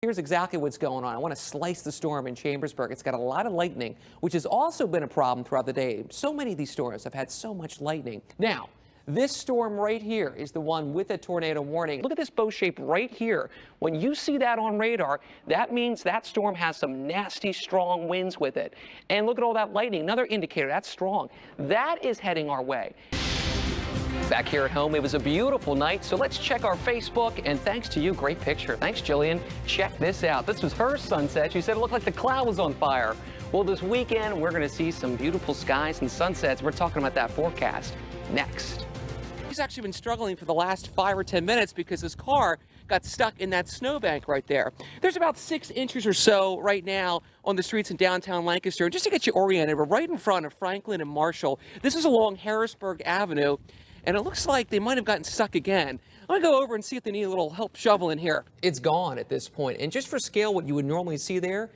Here's exactly what's going on. I want to slice the storm in Chambersburg. It's got a lot of lightning, which has also been a problem throughout the day. So many of these storms have had so much lightning. Now, this storm right here is the one with a tornado warning. Look at this bow shape right here. When you see that on radar, that means that storm has some nasty, strong winds with it. And look at all that lightning. Another indicator, that's strong. That is heading our way. Back here at home, it was a beautiful night, so let's check our Facebook, and thanks to you, great picture. Thanks, Jillian. Check this out. This was her sunset. She said it looked like the cloud was on fire. Well, this weekend, we're going to see some beautiful skies and sunsets. We're talking about that forecast next. He's actually been struggling for the last 5 or 10 minutes because his car got stuck in that snowbank right there. There's about 6 inches or so right now on the streets in downtown Lancaster. And just to get you oriented, we're right in front of Franklin and Marshall. This is along Harrisburg Avenue. And it looks like they might have gotten stuck again. I'm going to go over and see if they need a little help shoveling here. It's gone at this point. And just for scale, what you would normally see there,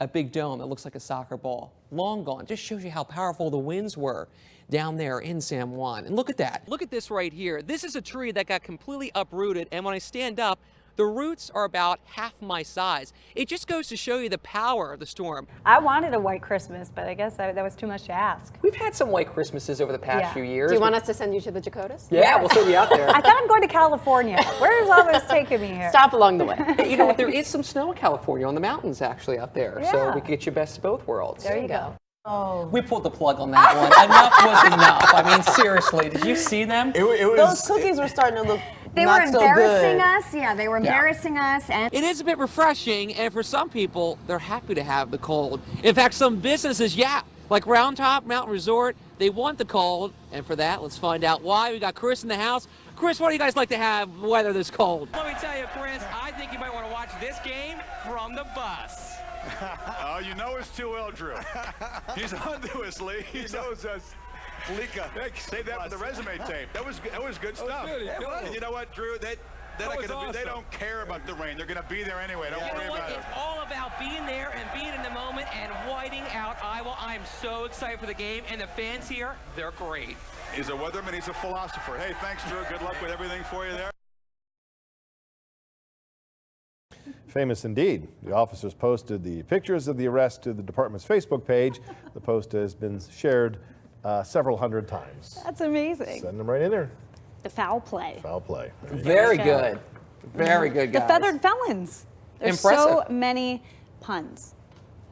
a big dome that looks like a soccer ball. Long gone. Just shows you how powerful the winds were down there in San Juan. And look at that. Look at this right here. This is a tree that got completely uprooted. And when I stand up, the roots are about half my size. It just goes to show you the power of the storm. I wanted a white Christmas, but I guess that was too much to ask. We've had some white Christmases over the past few years. Do you want us to send you to the Dakotas? Yeah, we'll send you out there. I thought I'm going to California. Where is all this taking me here? Stop along the way. Hey, you know what? There is some snow in California on the mountains actually out there. Yeah. So we can get you best of both worlds. There you go. Oh. We pulled the plug on that one. Enough was enough. I mean, seriously, did you see them? Those cookies were starting to look They not were so embarrassing good. us. Yeah, they were embarrassing us. And It is a bit refreshing, and for some people, they're happy to have the cold. In fact, some businesses, like Round Top Mountain Resort, they want the cold, and for that, let's find out why. We got Chris in the house. Chris, what do you guys like to have weather this cold? Let me tell you, Chris, I think you might want to watch this game from the bus. Oh, you know us too well, Drew. He's onto us, Lee. He knows us. Lika, save that for the resume tape. That was good stuff. Good, yeah. And you know what, Drew? They don't care about the rain. They're going to be there anyway. Don't worry about it. It's all about being there and being in the moment and whiting out Iowa. I am so excited for the game, and the fans here, they're great. He's a weatherman. He's a philosopher. Hey, thanks, Drew. Good luck with everything for you there. Famous indeed. The officers posted the pictures of the arrest to the department's Facebook page. The post has been shared several hundred times. that's amazing. Send them right in there. The foul play. Foul play. Very good. Very good, guys. The feathered felons. There's Impressive. so many puns.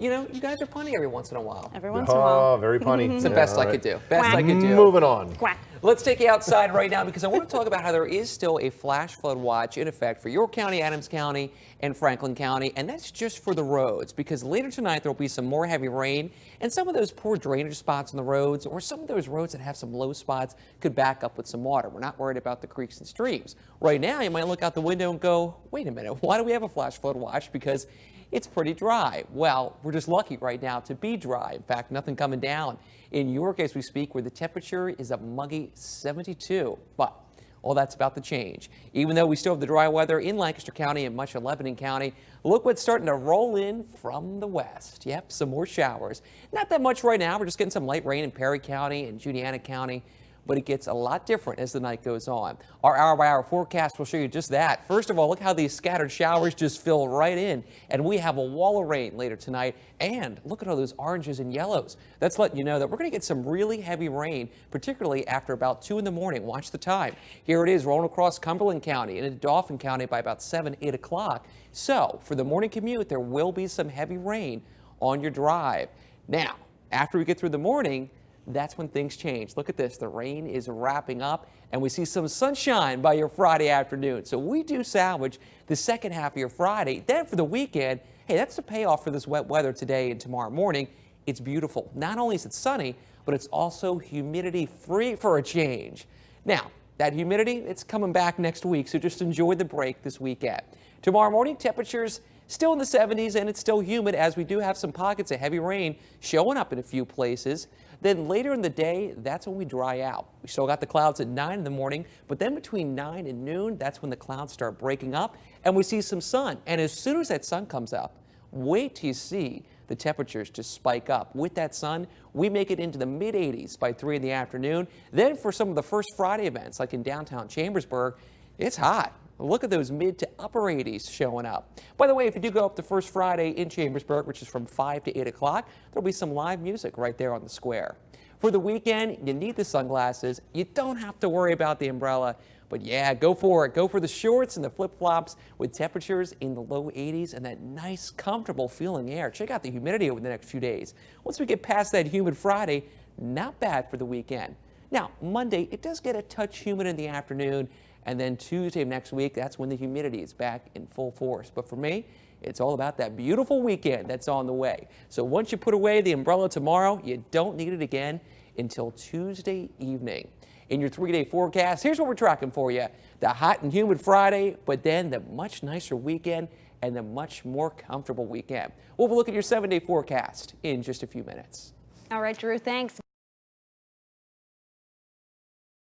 You know, you guys are punny every once in a while. Every once in a while. Oh, very punny. It's the best I could do. Best I could do. Moving on. Quack. Let's take you outside right now because I want to talk about how there is still a flash flood watch in effect for York County, Adams County, and Franklin County, and that's just for the roads because later tonight there will be some more heavy rain and some of those poor drainage spots on the roads or some of those roads that have some low spots could back up with some water. We're not worried about the creeks and streams. Right now you might look out the window and go, wait a minute, why do we have a flash flood watch? Because it's pretty dry. Well, we're just lucky right now to be dry. In fact, nothing coming down in York as we speak, where the temperature is a muggy 72. But all that's about to change. Even though we still have the dry weather in Lancaster County and much of Lebanon County, look what's starting to roll in from the west. Yep, some more showers. Not that much right now. We're just getting some light rain in Perry County and Juliana County. But it gets a lot different as the night goes on. Our hour-by-hour forecast will show you just that. First of all, look how these scattered showers just fill right in. And we have a wall of rain later tonight. And look at all those oranges and yellows. That's letting you know that we're going to get some really heavy rain, particularly after about 2 in the morning. Watch the time. Here it is rolling across Cumberland County and into Dauphin County by about 7, 8 o'clock. So for the morning commute, there will be some heavy rain on your drive. Now, after we get through the morning, that's when things change. Look at this. The rain is wrapping up and we see some sunshine by your Friday afternoon. So we do salvage the second half of your Friday. Then for the weekend, hey, that's the payoff for this wet weather today and tomorrow morning. It's beautiful. Not only is it sunny, but it's also humidity free for a change. Now, that humidity, it's coming back next week, so just enjoy the break this weekend. Tomorrow morning, temperatures still in the 70s and it's still humid as we do have some pockets of heavy rain showing up in a few places. Then later in the day, that's when we dry out. We still got the clouds at 9 in the morning, but then between 9 and noon, that's when the clouds start breaking up and we see some sun. And as soon as that sun comes up, wait till you see the temperatures just spike up. With that sun, we make it into the mid-80s by 3 in the afternoon. Then for some of the first Friday events, like in downtown Chambersburg, it's hot. Look at those mid to upper 80s showing up. By the way, if you do go up the first Friday in Chambersburg, which is from 5 to 8 o'clock, there'll be some live music right there on the square. For the weekend, you need the sunglasses. You don't have to worry about the umbrella. But yeah, go for it. Go for the shorts and the flip-flops with temperatures in the low 80s and that nice, comfortable feeling air. Check out the humidity over the next few days. Once we get past that humid Friday, not bad for the weekend. Now, Monday, it does get a touch humid in the afternoon, and then Tuesday of next week, that's when the humidity is back in full force. But for me, it's all about that beautiful weekend that's on the way. So once you put away the umbrella tomorrow, you don't need it again until Tuesday evening. In your 3-day forecast, here's what we're tracking for you. The hot and humid Friday, but then the much nicer weekend and the much more comfortable weekend. We'll look at your 7-day forecast in just a few minutes. All right, Drew, thanks.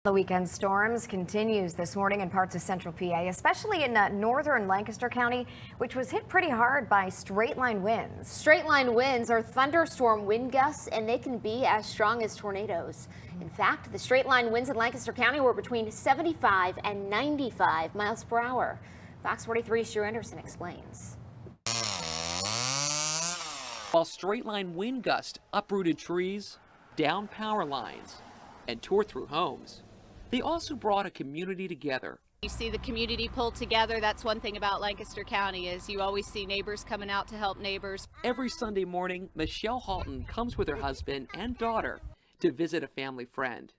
The weekend storms continues this morning in parts of central PA, especially in northern Lancaster County, which was hit pretty hard by straight line winds. Straight line winds are thunderstorm wind gusts, and they can be as strong as tornadoes. In fact, the straight line winds in Lancaster County were between 75 and 95 miles per hour. Fox 43's Drew Anderson explains. While straight line wind gusts uprooted trees, down power lines, and tore through homes, they also brought a community together. You see the community pulled together. That's one thing about Lancaster County is you always see neighbors coming out to help neighbors. Every Sunday morning, Michelle Halton comes with her husband and daughter to visit a family friend.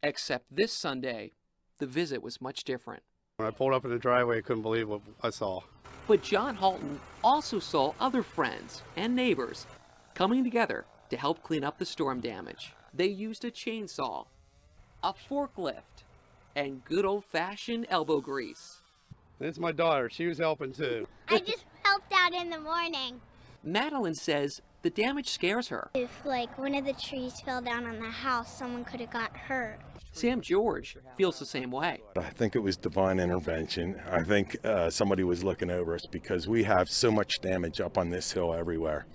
Except this Sunday, the visit was much different. When I pulled up in the driveway, I couldn't believe what I saw. But John Halton also saw other friends and neighbors coming together to help clean up the storm damage. They used a chainsaw, a forklift, and good old-fashioned elbow grease. It's my daughter. She was helping too. I just helped out in the morning. Madeline says the damage scares her. If like one of the trees fell down on the house, someone could have got hurt. Sam George feels the same way. I think it was divine intervention. I think somebody was looking over us because we have so much damage up on this hill everywhere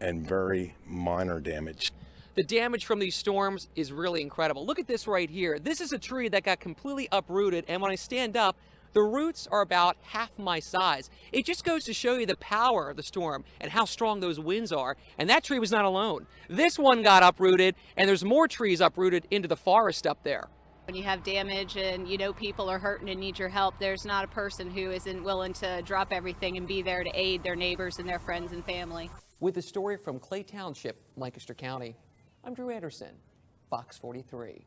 and very minor damage. The damage from these storms is really incredible. Look at this right here. This is a tree that got completely uprooted, and when I stand up, the roots are about half my size. It just goes to show you the power of the storm and how strong those winds are. And that tree was not alone. This one got uprooted, and there's more trees uprooted into the forest up there. When you have damage and you know people are hurting and need your help, there's not a person who isn't willing to drop everything and be there to aid their neighbors and their friends and family. With the story from Clay Township, Lancaster County, I'm Drew Anderson, Fox 43.